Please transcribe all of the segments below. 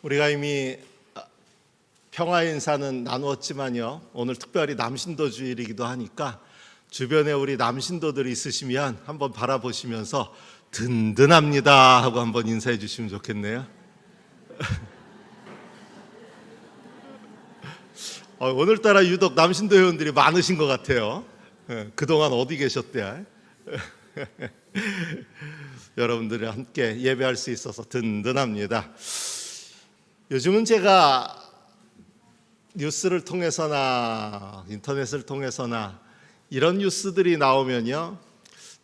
우리가 이미 평화의 인사는 나누었지만요, 오늘 특별히 남신도 주일이기도 하니까 주변에 우리 남신도들이 있으시면 한번 바라보시면서 든든합니다 하고 한번 인사해 주시면 좋겠네요. 오늘따라 유독 남신도 회원들이 많으신 것 같아요. 그동안 어디 계셨대요? 여러분들이 함께 예배할 수 있어서 든든합니다. 요즘은 제가 뉴스를 통해서나 인터넷을 통해서나 이런 뉴스들이 나오면요,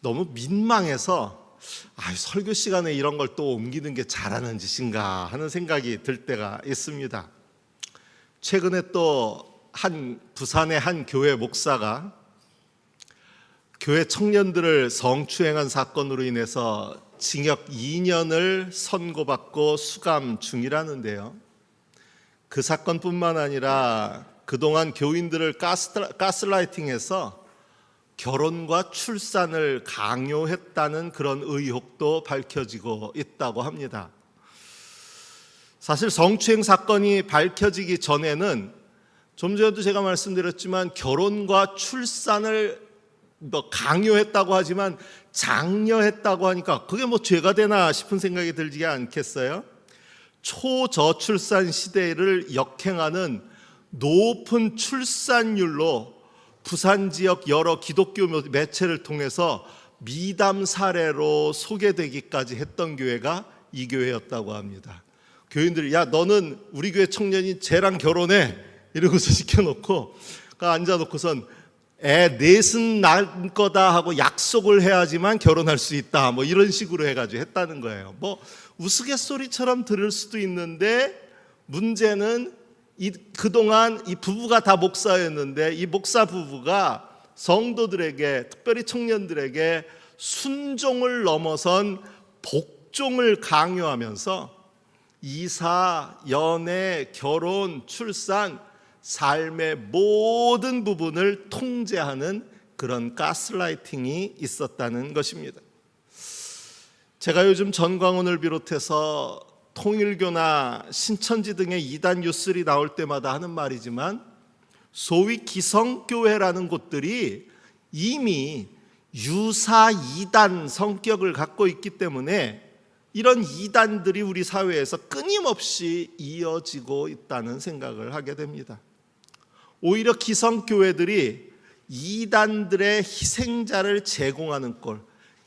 너무 민망해서 설교 시간에 이런 걸 또 옮기는 게 잘하는 짓인가 하는 생각이 들 때가 있습니다. 최근에 또 부산의 한 교회 목사가 교회 청년들을 성추행한 사건으로 인해서 징역 2년을 선고받고 수감 중이라는데요, 그 사건뿐만 아니라 그동안 교인들을 가스라이팅해서 결혼과 출산을 강요했다는 그런 의혹도 밝혀지고 있다고 합니다. 사실 성추행 사건이 밝혀지기 전에는 좀 전에도 제가 말씀드렸지만 결혼과 출산을 강요했다고 하지만 장려했다고 하니까 그게 죄가 되나 싶은 생각이 들지 않겠어요? 초저출산 시대를 역행하는 높은 출산율로 부산 지역 여러 기독교 매체를 통해서 미담 사례로 소개되기까지 했던 교회가 이 교회였다고 합니다. 교인들이 너는 우리 교회 청년이 쟤랑 결혼해 이러고서 시켜놓고 앉아놓고선 애 넷은 낳을 거다 하고 약속을 해야지만 결혼할 수 있다 이런 식으로 해가지고 했다는 거예요. 우스갯소리처럼 들을 수도 있는데 문제는 그동안 이 부부가 다 목사였는데 이 목사 부부가 성도들에게, 특별히 청년들에게 순종을 넘어선 복종을 강요하면서 이사, 연애, 결혼, 출산, 삶의 모든 부분을 통제하는 그런 가스라이팅이 있었다는 것입니다. 제가 요즘 전광훈을 비롯해서 통일교나 신천지 등의 이단 뉴스들이 나올 때마다 하는 말이지만, 소위 기성교회라는 곳들이 이미 유사 이단 성격을 갖고 있기 때문에 이런 이단들이 우리 사회에서 끊임없이 이어지고 있다는 생각을 하게 됩니다. 오히려 기성교회들이 이단들의 희생자를 제공하는 꼴,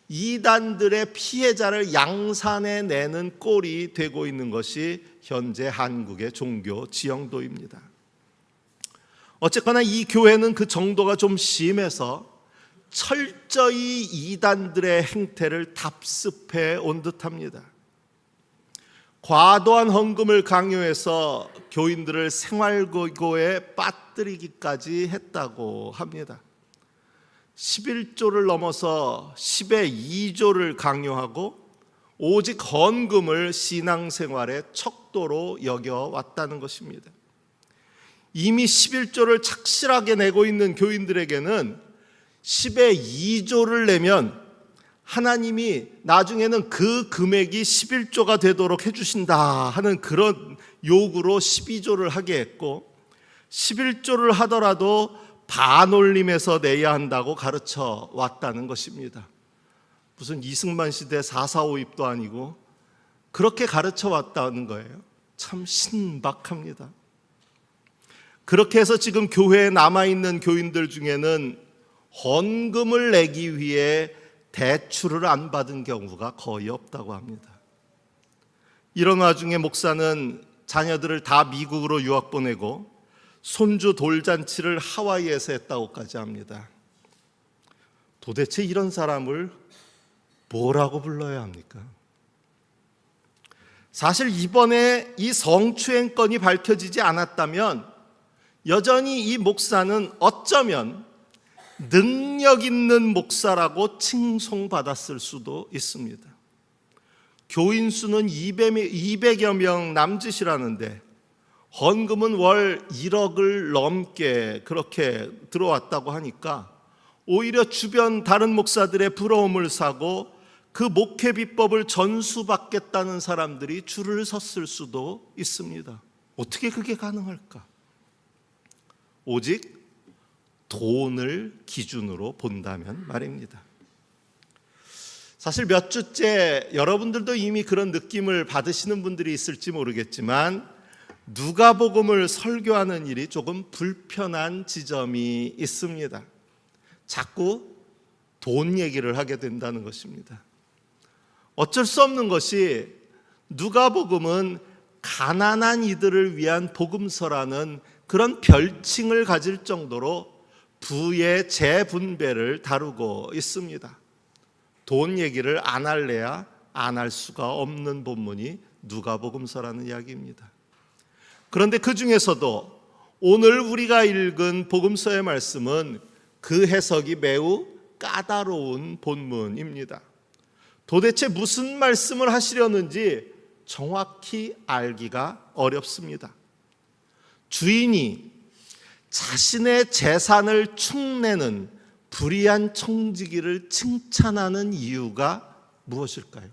이단들의 피해자를 양산해내는 꼴이 되고 있는 것이 현재 한국의 종교 지형도입니다. 어쨌거나 이 교회는 그 정도가 좀 심해서 철저히 이단들의 행태를 답습해 온 듯합니다. 과도한 헌금을 강요해서 교인들을 생활고에 빠뜨리기까지 했다고 합니다. 11조를 넘어서 10의 2조를 강요하고 오직 헌금을 신앙생활의 척도로 여겨왔다는 것입니다. 이미 11조를 착실하게 내고 있는 교인들에게는 10의 2조를 내면 하나님이 나중에는 그 금액이 11조가 되도록 해주신다 하는 그런 요구로 12조를 하게 했고, 11조를 하더라도 반올림해서 내야 한다고 가르쳐 왔다는 것입니다. 무슨 이승만 시대 4.4.5입도 아니고 그렇게 가르쳐 왔다는 거예요. 참 신박합니다. 그렇게 해서 지금 교회에 남아있는 교인들 중에는 헌금을 내기 위해 대출을 안 받은 경우가 거의 없다고 합니다. 이런 와중에 목사는 자녀들을 다 미국으로 유학 보내고 손주 돌잔치를 하와이에서 했다고까지 합니다. 도대체 이런 사람을 뭐라고 불러야 합니까? 사실 이번에 이 성추행 건이 밝혀지지 않았다면 여전히 이 목사는 어쩌면 능력 있는 목사라고 칭송받았을 수도 있습니다. 교인 수는 200여 명 남짓이라는데 헌금은 월 1억을 넘게 그렇게 들어왔다고 하니까 오히려 주변 다른 목사들의 부러움을 사고 그 목회 비법을 전수받겠다는 사람들이 줄을 섰을 수도 있습니다. 어떻게 그게 가능할까? 오직 돈을 기준으로 본다면 말입니다. 사실 몇 주째 여러분들도 이미 그런 느낌을 받으시는 분들이 있을지 모르겠지만 누가복음을 설교하는 일이 조금 불편한 지점이 있습니다. 자꾸 돈 얘기를 하게 된다는 것입니다. 어쩔 수 없는 것이 누가복음은 가난한 이들을 위한 복음서라는 그런 별칭을 가질 정도로 부의 재분배를 다루고 있습니다. 돈 얘기를 안 할래야 안 할 수가 없는 본문이 누가복음서라는 이야기입니다. 그런데 그 중에서도 오늘 우리가 읽은 복음서의 말씀은 그 해석이 매우 까다로운 본문입니다. 도대체 무슨 말씀을 하시려는지 정확히 알기가 어렵습니다. 주인이 자신의 재산을 축내는 불의한 청지기를 칭찬하는 이유가 무엇일까요?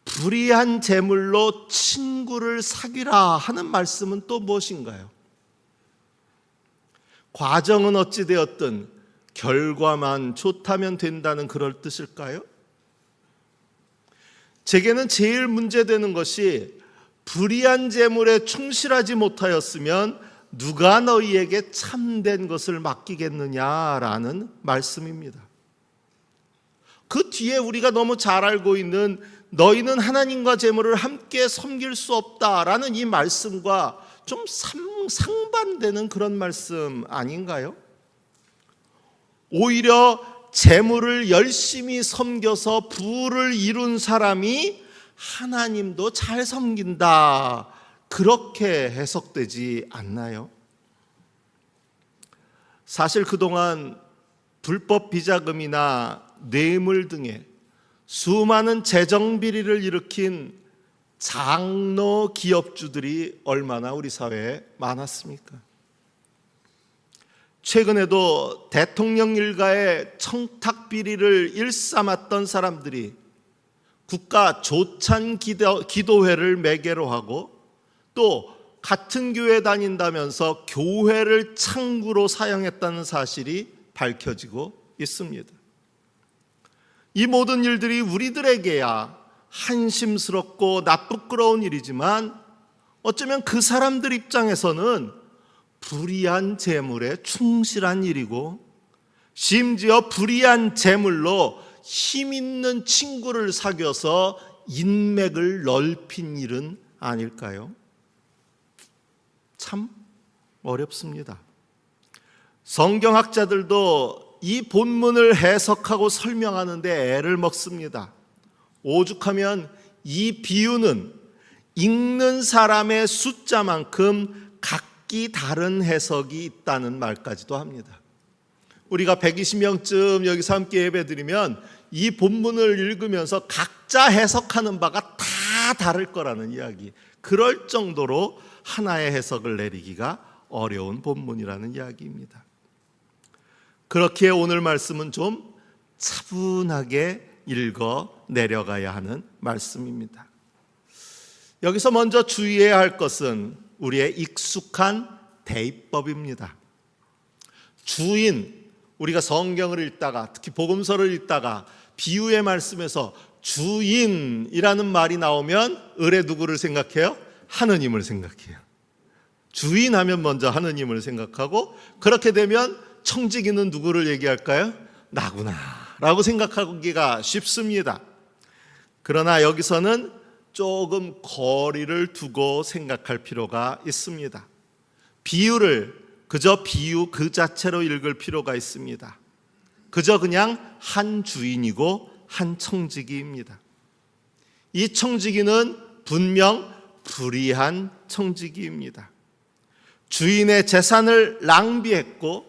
불의한 재물로 친구를 사귀라 하는 말씀은 또 무엇인가요? 과정은 어찌되었든 결과만 좋다면 된다는 그럴 뜻일까요? 제게는 제일 문제되는 것이 불의한 재물에 충실하지 못하였으면 누가 너희에게 참된 것을 맡기겠느냐라는 말씀입니다. 그 뒤에 우리가 너무 잘 알고 있는 너희는 하나님과 재물을 함께 섬길 수 없다라는 이 말씀과 좀 상반되는 그런 말씀 아닌가요? 오히려 재물을 열심히 섬겨서 부를 이룬 사람이 하나님도 잘 섬긴다, 그렇게 해석되지 않나요? 사실 그동안 불법 비자금이나 뇌물 등의 수많은 재정 비리를 일으킨 장로 기업주들이 얼마나 우리 사회에 많았습니까? 최근에도 대통령 일가의 청탁 비리를 일삼았던 사람들이 국가 조찬 기도회를 매개로 하고 또 같은 교회 다닌다면서 교회를 창구로 사용했다는 사실이 밝혀지고 있습니다. 이 모든 일들이 우리들에게야 한심스럽고 나쁘끄러운 일이지만 어쩌면 그 사람들 입장에서는 불의한 재물에 충실한 일이고 심지어 불의한 재물로 힘 있는 친구를 사귀어서 인맥을 넓힌 일은 아닐까요? 참 어렵습니다. 성경학자들도 이 본문을 해석하고 설명하는데 애를 먹습니다. 오죽하면 이 비유는 읽는 사람의 숫자만큼 각기 다른 해석이 있다는 말까지도 합니다. 우리가 120명쯤 여기서 함께 예배드리면 이 본문을 읽으면서 각자 해석하는 바가 다 다를 거라는 이야기, 그럴 정도로 하나의 해석을 내리기가 어려운 본문이라는 이야기입니다. 그렇기에 오늘 말씀은 좀 차분하게 읽어 내려가야 하는 말씀입니다. 여기서 먼저 주의해야 할 것은 우리의 익숙한 대입법입니다. 주인, 우리가 성경을 읽다가 특히 복음서를 읽다가 비유의 말씀에서 주인이라는 말이 나오면 을에 누구를 생각해요? 하느님을 생각해요. 주인하면 먼저 하느님을 생각하고, 그렇게 되면 청지기는 누구를 얘기할까요? 나구나 라고 생각하기가 쉽습니다. 그러나 여기서는 조금 거리를 두고 생각할 필요가 있습니다. 비유를 그저 비유 그 자체로 읽을 필요가 있습니다. 그저 그냥 한 주인이고 한 청지기입니다. 이 청지기는 분명 불의한 청지기입니다. 주인의 재산을 낭비했고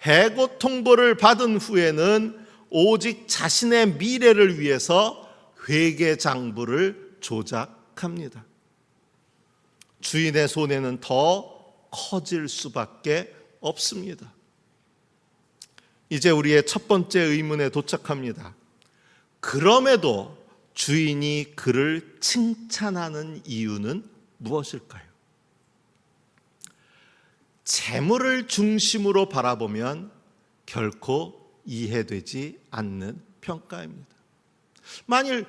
해고 통보를 받은 후에는 오직 자신의 미래를 위해서 회계 장부를 조작합니다. 주인의 손해는 더 커질 수밖에 없습니다. 이제 우리의 첫 번째 의문에 도착합니다. 그럼에도 주인이 그를 칭찬하는 이유는 무엇일까요? 재물을 중심으로 바라보면 결코 이해되지 않는 평가입니다. 만일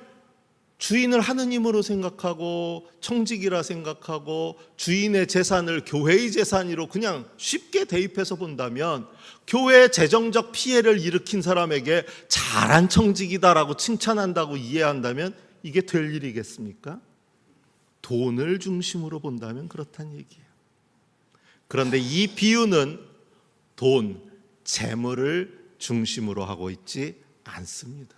주인을 하느님으로 생각하고 청직이라 생각하고 주인의 재산을 교회의 재산으로 그냥 쉽게 대입해서 본다면 교회의 재정적 피해를 일으킨 사람에게 잘한 청직이다라고 칭찬한다고 이해한다면 이게 될 일이겠습니까? 돈을 중심으로 본다면 그렇다는 얘기예요. 그런데 이 비유는 돈, 재물을 중심으로 하고 있지 않습니다.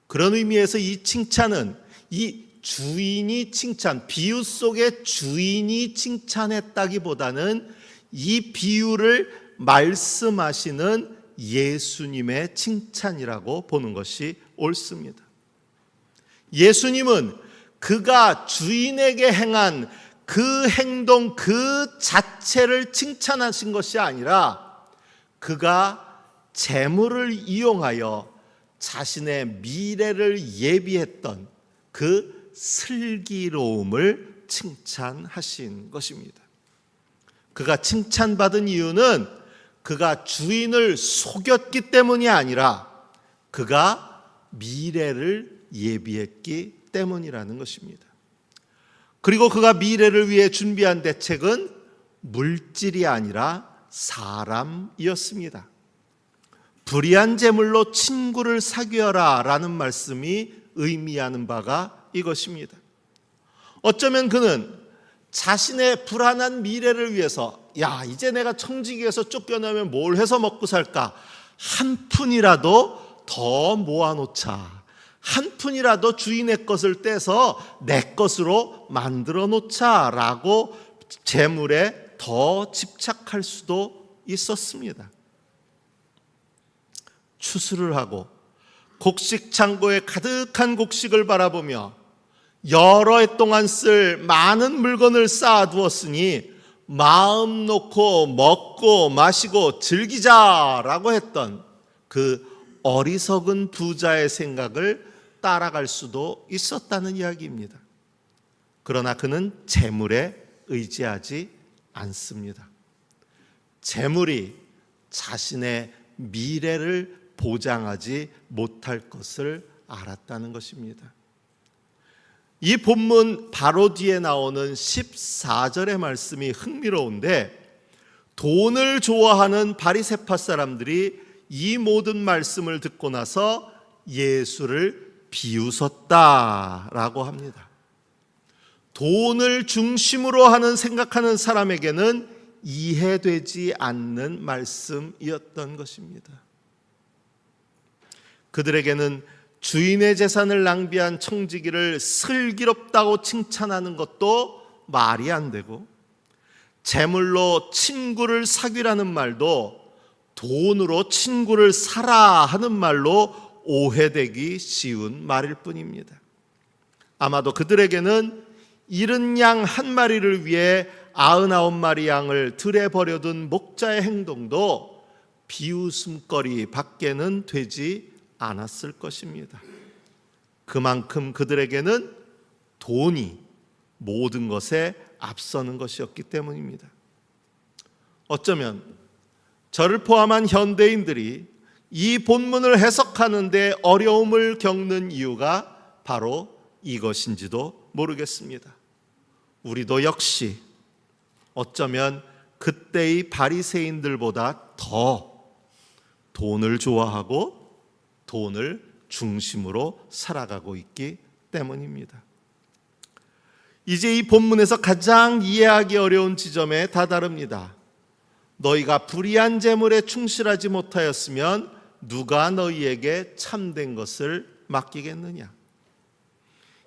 그런 의미에서 이 칭찬은 이 주인이 칭찬, 비유 속에 주인이 칭찬했다기보다는 이 비유를 말씀하시는 예수님의 칭찬이라고 보는 것이 옳습니다. 예수님은 그가 주인에게 행한 그 행동 그 자체를 칭찬하신 것이 아니라 그가 재물을 이용하여 자신의 미래를 예비했던 그 슬기로움을 칭찬하신 것입니다. 그가 칭찬받은 이유는 그가 주인을 속였기 때문이 아니라 그가 미래를 예비했기 때문이라는 것입니다. 그리고 그가 미래를 위해 준비한 대책은 물질이 아니라 사람이었습니다. 불의한 재물로 친구를 사귀어라 라는 말씀이 의미하는 바가 이것입니다. 어쩌면 그는 자신의 불안한 미래를 위해서 이제 내가 청지기에서 쫓겨나면 뭘 해서 먹고 살까? 한 푼이라도 더 모아놓자. 한 푼이라도 주인의 것을 떼서 내 것으로 만들어 놓자라고 재물에 더 집착할 수도 있었습니다. 추수를 하고 곡식 창고에 가득한 곡식을 바라보며 여러 해 동안 쓸 많은 물건을 쌓아두었으니 마음 놓고 먹고 마시고 즐기자라고 했던 그 어리석은 부자의 생각을 따라갈 수도 있었다는 이야기입니다. 그러나 그는 재물에 의지하지 않습니다. 재물이 자신의 미래를 보장하지 못할 것을 알았다는 것입니다. 이 본문 바로 뒤에 나오는 14절의 말씀이 흥미로운데 돈을 좋아하는 바리새파 사람들이 이 모든 말씀을 듣고 나서 예수를 비웃었다라고 합니다. 돈을 중심으로 생각하는 사람에게는 이해되지 않는 말씀이었던 것입니다. 그들에게는 주인의 재산을 낭비한 청지기를 슬기롭다고 칭찬하는 것도 말이 안 되고 재물로 친구를 사귀라는 말도 돈으로 친구를 사라 하는 말로 오해되기 쉬운 말일 뿐입니다. 아마도 그들에게는 잃은 양 한 마리를 위해 99마리 양을 들에 버려둔 목자의 행동도 비웃음거리 밖에는 되지 않았을 것입니다. 그만큼 그들에게는 돈이 모든 것에 앞서는 것이었기 때문입니다. 어쩌면 저를 포함한 현대인들이 이 본문을 해석하는 데 어려움을 겪는 이유가 바로 이것인지도 모르겠습니다. 우리도 역시 어쩌면 그때의 바리새인들보다 더 돈을 좋아하고 돈을 중심으로 살아가고 있기 때문입니다. 이제 이 본문에서 가장 이해하기 어려운 지점에 다다릅니다. 너희가 불의한 재물에 충실하지 못하였으면 누가 너희에게 참된 것을 맡기겠느냐?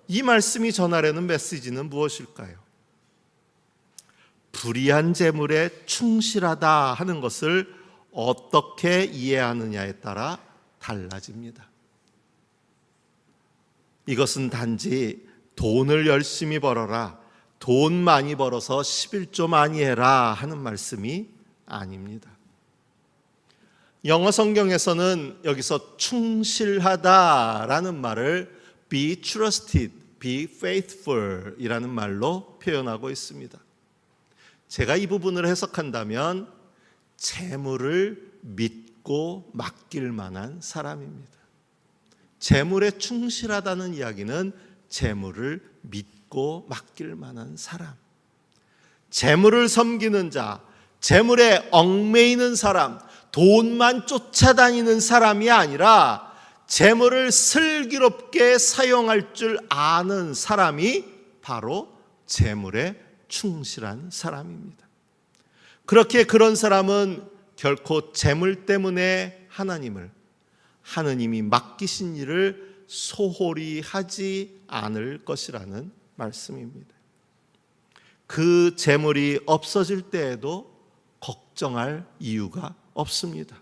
이 말씀이 전하려는 메시지는 무엇일까요? 불의한 재물에 충실하다 하는 것을 어떻게 이해하느냐에 따라 달라집니다. 이것은 단지 돈을 열심히 벌어라, 돈 많이 벌어서 11조 많이 해라 하는 말씀이 아닙니다. 영어 성경에서는 여기서 충실하다라는 말을 be trusted, be faithful 이라는 말로 표현하고 있습니다. 제가 이 부분을 해석한다면 재물을 믿고 맡길 만한 사람입니다. 재물에 충실하다는 이야기는 재물을 믿고 맡길 만한 사람, 재물을 섬기는 자, 재물에 얽매이는 사람, 돈만 쫓아다니는 사람이 아니라 재물을 슬기롭게 사용할 줄 아는 사람이 바로 재물에 충실한 사람입니다. 그렇게 그런 사람은 결코 재물 때문에 하느님이 맡기신 일을 소홀히 하지 않을 것이라는 말씀입니다. 그 재물이 없어질 때에도 걱정할 이유가 없습니다.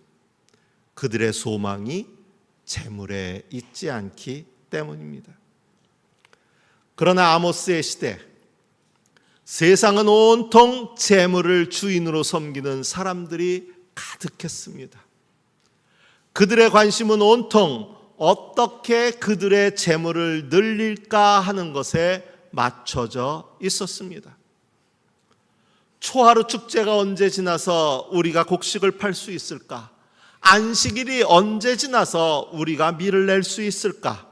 그들의 소망이 재물에 있지 않기 때문입니다. 그러나 아모스의 시대, 세상은 온통 재물을 주인으로 섬기는 사람들이 가득했습니다. 그들의 관심은 온통 어떻게 그들의 재물을 늘릴까 하는 것에 맞춰져 있었습니다. 초하루 축제가 언제 지나서 우리가 곡식을 팔 수 있을까? 안식일이 언제 지나서 우리가 밀을 낼 수 있을까?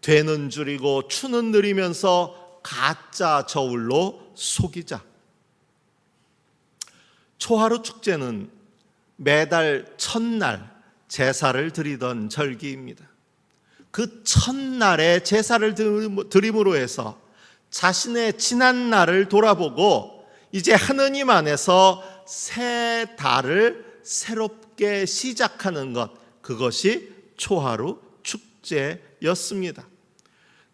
되는 줄이고 추는 느리면서 가짜 저울로 속이자. 초하루 축제는 매달 첫날 제사를 드리던 절기입니다. 그 첫날에 제사를 드림으로 해서 자신의 지난 날을 돌아보고 이제 하느님 안에서 새 달을 새롭게 시작하는 것, 그것이 초하루 축제였습니다.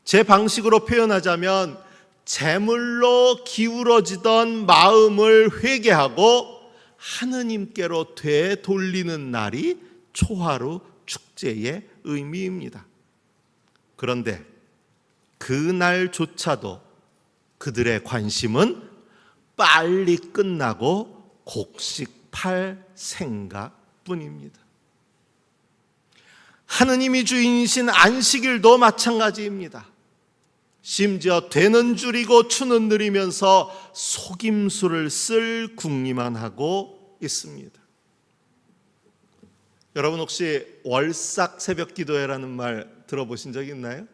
제 방식으로 표현하자면 재물로 기울어지던 마음을 회개하고 하느님께로 되돌리는 날이 초하루 축제의 의미입니다. 그런데 그날조차도 그들의 관심은 빨리 끝나고 곡식 팔 생각뿐입니다. 하느님이 주인이신 안식일도 마찬가지입니다. 심지어 되는 줄이고 추는 느리면서 속임수를 쓸 궁리만 하고 있습니다. 여러분 혹시 월삭 새벽 기도회라는 말 들어보신 적 있나요?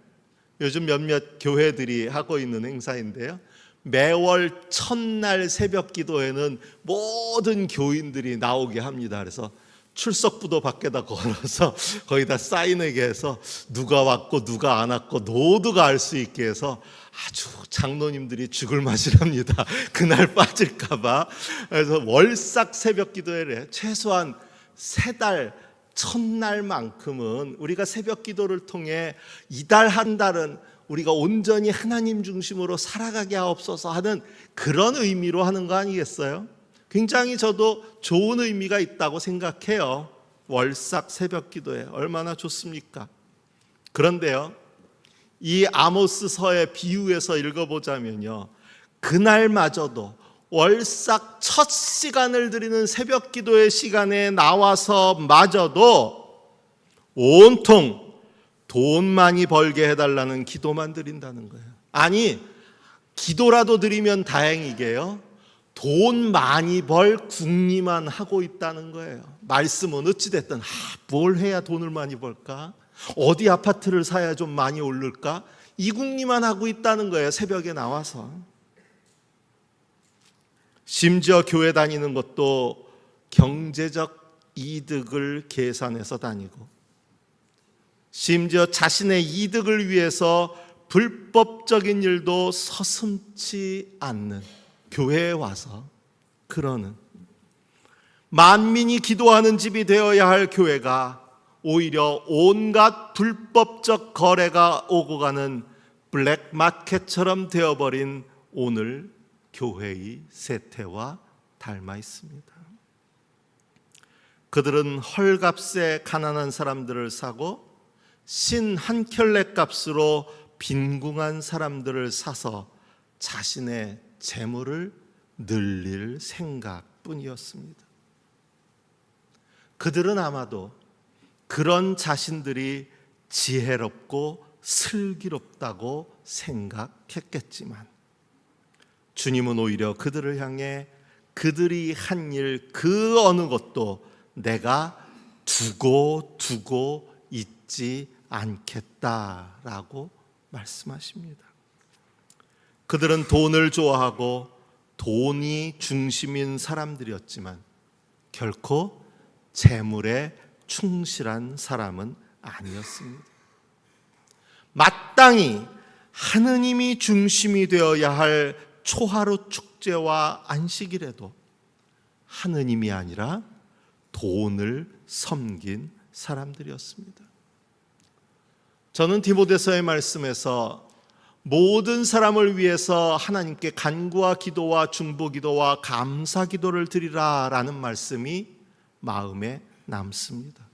요즘 몇몇 교회들이 하고 있는 행사인데요. 매월 첫날 새벽 기도회는 모든 교인들이 나오게 합니다. 그래서 출석부도 밖에다 걸어서 거기다 사인하게 해서 누가 왔고 누가 안 왔고 모두가 알 수 있게 해서 아주 장로님들이 죽을 맛이랍니다. 그날 빠질까봐. 그래서 월삭 새벽 기도회를 해요. 최소한 세 달 첫날만큼은 우리가 새벽 기도를 통해 이달 한 달은 우리가 온전히 하나님 중심으로 살아가게 하옵소서 하는 그런 의미로 하는 거 아니겠어요? 굉장히 저도 좋은 의미가 있다고 생각해요. 월삭 새벽 기도에 얼마나 좋습니까? 그런데요, 이 아모스서의 비유에서 읽어보자면요, 그날마저도 월삭 첫 시간을 드리는 새벽 기도의 시간에 나와서 마저도 온통 돈 많이 벌게 해달라는 기도만 드린다는 거예요. 아니, 기도라도 드리면 다행이게요, 돈 많이 벌 궁리만 하고 있다는 거예요. 말씀은 어찌됐든 뭘 해야 돈을 많이 벌까? 어디 아파트를 사야 좀 많이 오를까? 이 궁리만 하고 있다는 거예요. 새벽에 나와서. 심지어 교회 다니는 것도 경제적 이득을 계산해서 다니고, 심지어 자신의 이득을 위해서 불법적인 일도 서슴지 않는, 교회에 와서 그러는, 만민이 기도하는 집이 되어야 할 교회가 오히려 온갖 불법적 거래가 오고 가는 블랙마켓처럼 되어버린 오늘 교회의 세태와 닮아 있습니다. 그들은 헐값에 가난한 사람들을 사고 신 한 켤레 값으로 빈궁한 사람들을 사서 자신의 재물을 늘릴 생각뿐이었습니다. 그들은 아마도 그런 자신들이 지혜롭고 슬기롭다고 생각했겠지만 주님은 오히려 그들을 향해 그들이 한 일 그 어느 것도 내가 두고 있지 않겠다라고 말씀하십니다. 그들은 돈을 좋아하고 돈이 중심인 사람들이었지만 결코 재물에 충실한 사람은 아니었습니다. 마땅히 하느님이 중심이 되어야 할 초하루 축제와 안식일에도 하느님이 아니라 돈을 섬긴 사람들이었습니다. 저는 디모데서의 말씀에서 모든 사람을 위해서 하나님께 간구와 기도와 중보기도와 감사기도를 드리라라는 말씀이 마음에 남습니다.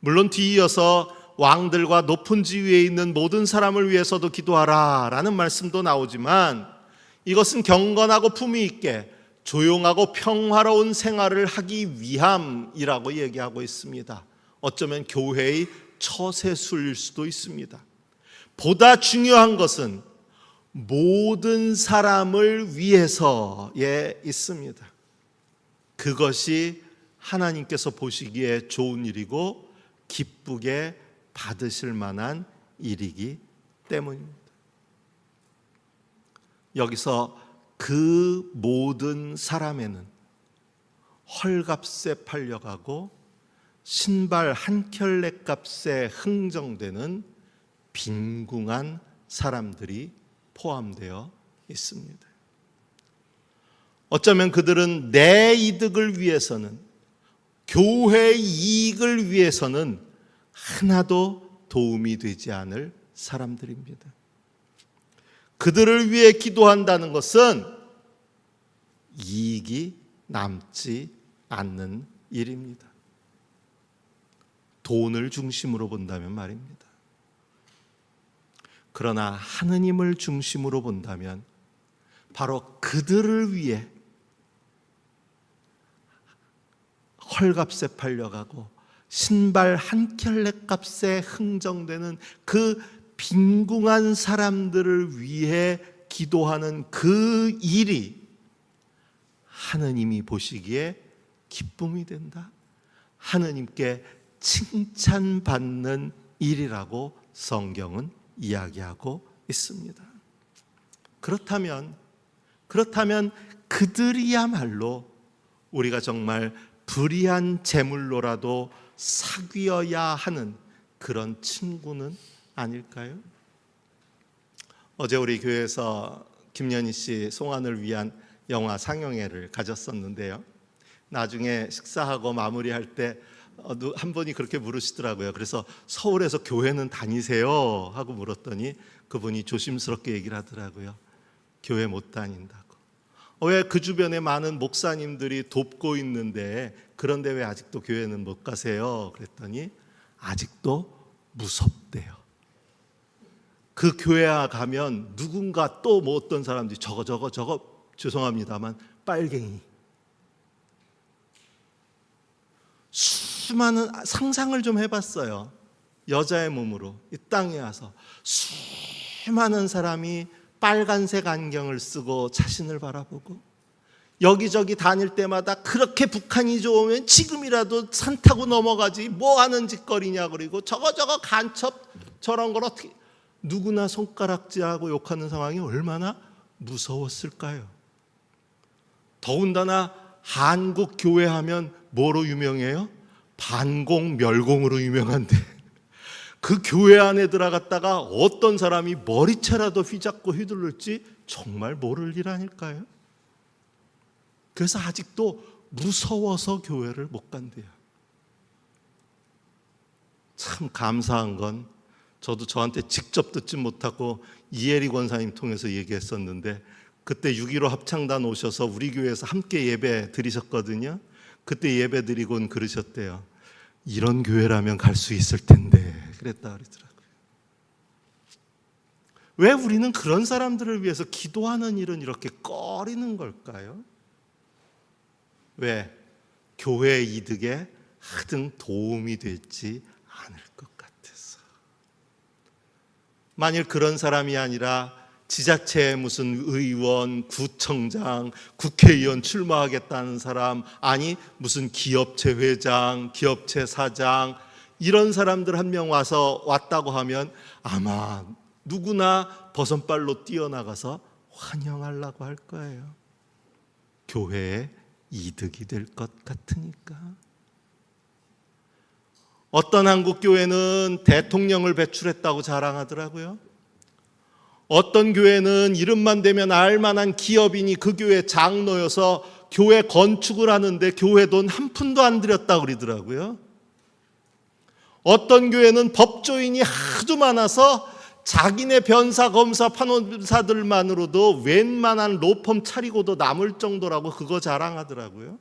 물론 뒤이어서 왕들과 높은 지위에 있는 모든 사람을 위해서도 기도하라라는 말씀도 나오지만 이것은 경건하고 품위 있게 조용하고 평화로운 생활을 하기 위함이라고 얘기하고 있습니다. 어쩌면 교회의 처세술일 수도 있습니다. 보다 중요한 것은 모든 사람을 위해서에 있습니다. 그것이 하나님께서 보시기에 좋은 일이고 기쁘게 받으실 만한 일이기 때문입니다. 여기서 그 모든 사람에는 헐값에 팔려가고 신발 한 켤레 값에 흥정되는 빈궁한 사람들이 포함되어 있습니다. 어쩌면 그들은 내 이득을 위해서는, 교회의 이익을 위해서는 하나도 도움이 되지 않을 사람들입니다. 그들을 위해 기도한다는 것은 이익이 남지 않는 일입니다. 돈을 중심으로 본다면 말입니다. 그러나 하느님을 중심으로 본다면 바로 그들을 위해 헐값에 팔려가고 신발 한 켤레 값에 흥정되는 그 빈궁한 사람들을 위해 기도하는 그 일이 하느님이 보시기에 기쁨이 된다. 하느님께 칭찬받는 일이라고 성경은 이야기하고 있습니다. 그렇다면 그들이야말로 우리가 정말 불의한 재물로라도 사귀어야 하는 그런 친구는 아닐까요? 어제 우리 교회에서 김연희 씨 송환을 위한 영화 상영회를 가졌었는데요. 나중에 식사하고 마무리할 때 한 분이 그렇게 물으시더라고요. 그래서 서울에서 교회는 다니세요? 하고 물었더니 그분이 조심스럽게 얘기를 하더라고요. 교회 못 다닌다고. 왜 그 주변에 많은 목사님들이 돕고 있는데 그런데 왜 아직도 교회는 못 가세요? 그랬더니 아직도 무섭대요. 그 교회 가면 누군가 또 뭐 어떤 사람들이 저거 죄송합니다만 빨갱이, 수많은 상상을 좀 해봤어요. 여자의 몸으로 이 땅에 와서 수많은 사람이 빨간색 안경을 쓰고 자신을 바라보고 여기저기 다닐 때마다 그렇게 북한이 좋으면 지금이라도 산 타고 넘어가지 뭐 하는 짓거리냐, 그리고 저거 간첩 저런 걸 어떻게, 누구나 손가락질하고 욕하는 상황이 얼마나 무서웠을까요? 더군다나 한국 교회 하면 뭐로 유명해요? 반공 멸공으로 유명한데 그 교회 안에 들어갔다가 어떤 사람이 머리채라도 휘잡고 휘둘를지 정말 모를 일 아닐까요? 그래서 아직도 무서워서 교회를 못 간대요. 참 감사한 건 저도 저한테 직접 듣지 못하고 이혜리 권사님 통해서 얘기했었는데 그때 6.15 합창단 오셔서 우리 교회에서 함께 예배 드리셨거든요. 그때 예배 드리곤 그러셨대요. 이런 교회라면 갈 수 있을 텐데 그랬다 그러더라고요. 왜 우리는 그런 사람들을 위해서 기도하는 일은 이렇게 꺼리는 걸까요? 왜? 교회의 이득에 하등 도움이 되지 않을 것 같아서. 만일 그런 사람이 아니라 지자체에 무슨 의원, 구청장, 국회의원 출마하겠다는 사람, 아니 무슨 기업체 회장, 기업체 사장, 이런 사람들 한 명 왔다고 하면 아마 누구나 버선발로 뛰어나가서 환영하려고 할 거예요. 교회에 이득이 될 것 같으니까. 어떤 한국 교회는 대통령을 배출했다고 자랑하더라고요. 어떤 교회는 이름만 대면 알만한 기업인이 그 교회 장로여서 교회 건축을 하는데 교회 돈 한 푼도 안 들였다고 그러더라고요. 어떤 교회는 법조인이 하도 많아서 자기네 변사, 검사, 판사들만으로도 웬만한 로펌 차리고도 남을 정도라고 그거 자랑하더라고요.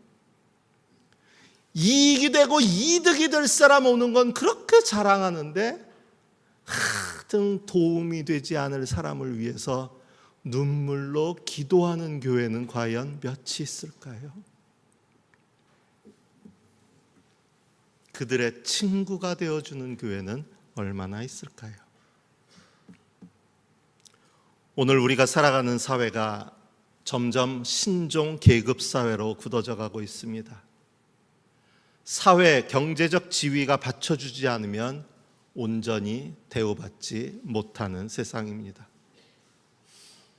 이익이 되고 이득이 될 사람 오는 건 그렇게 자랑하는데 하등 도움이 되지 않을 사람을 위해서 눈물로 기도하는 교회는 과연 몇이 있을까요? 그들의 친구가 되어주는 교회는 얼마나 있을까요? 오늘 우리가 살아가는 사회가 점점 신종 계급 사회로 굳어져 가고 있습니다. 사회 경제적 지위가 받쳐주지 않으면 온전히 대우받지 못하는 세상입니다.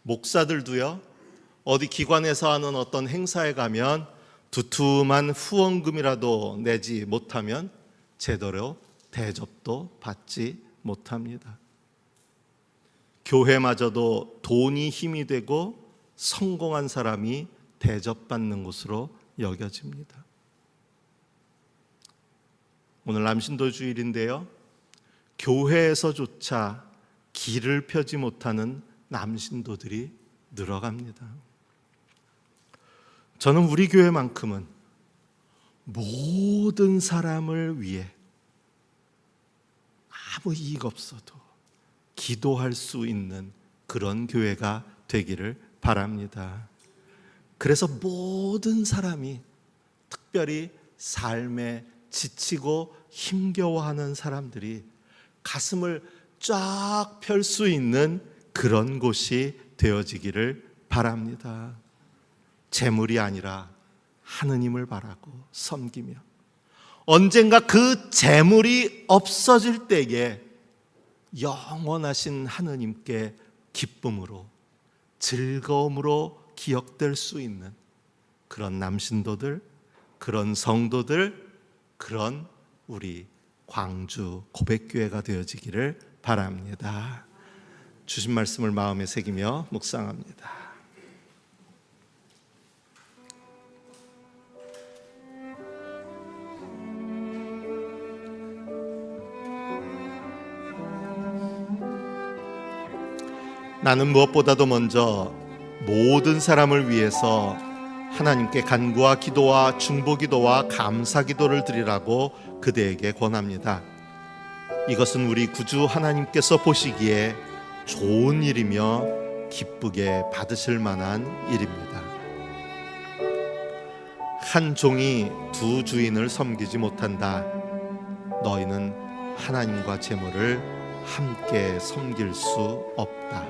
목사들도요, 어디 기관에서 하는 어떤 행사에 가면 두툼한 후원금이라도 내지 못하면 제대로 대접도 받지 못합니다. 교회마저도 돈이 힘이 되고 성공한 사람이 대접받는 곳으로 여겨집니다. 오늘 남신도 주일인데요, 교회에서조차 길을 펴지 못하는 남신도들이 늘어갑니다. 저는 우리 교회만큼은 모든 사람을 위해 아무 이익 없어도 기도할 수 있는 그런 교회가 되기를 바랍니다. 그래서 모든 사람이, 특별히 삶에 지치고 힘겨워하는 사람들이 가슴을 쫙 펼 수 있는 그런 곳이 되어지기를 바랍니다. 재물이 아니라 하느님을 바라고 섬기며, 언젠가 그 재물이 없어질 때에 영원하신 하느님께 기쁨으로, 즐거움으로 기억될 수 있는 그런 남신도들, 그런 성도들, 그런 우리 광주 고백교회가 되어지기를 바랍니다. 주신 말씀을 마음에 새기며 묵상합니다. 나는 무엇보다도 먼저 모든 사람을 위해서 하나님께 간구와 기도와 중보기도와 감사기도를 드리라고 그대에게 권합니다. 이것은 우리 구주 하나님께서 보시기에 좋은 일이며 기쁘게 받으실 만한 일입니다. 한 종이 두 주인을 섬기지 못한다. 너희는 하나님과 재물을 함께 섬길 수 없다.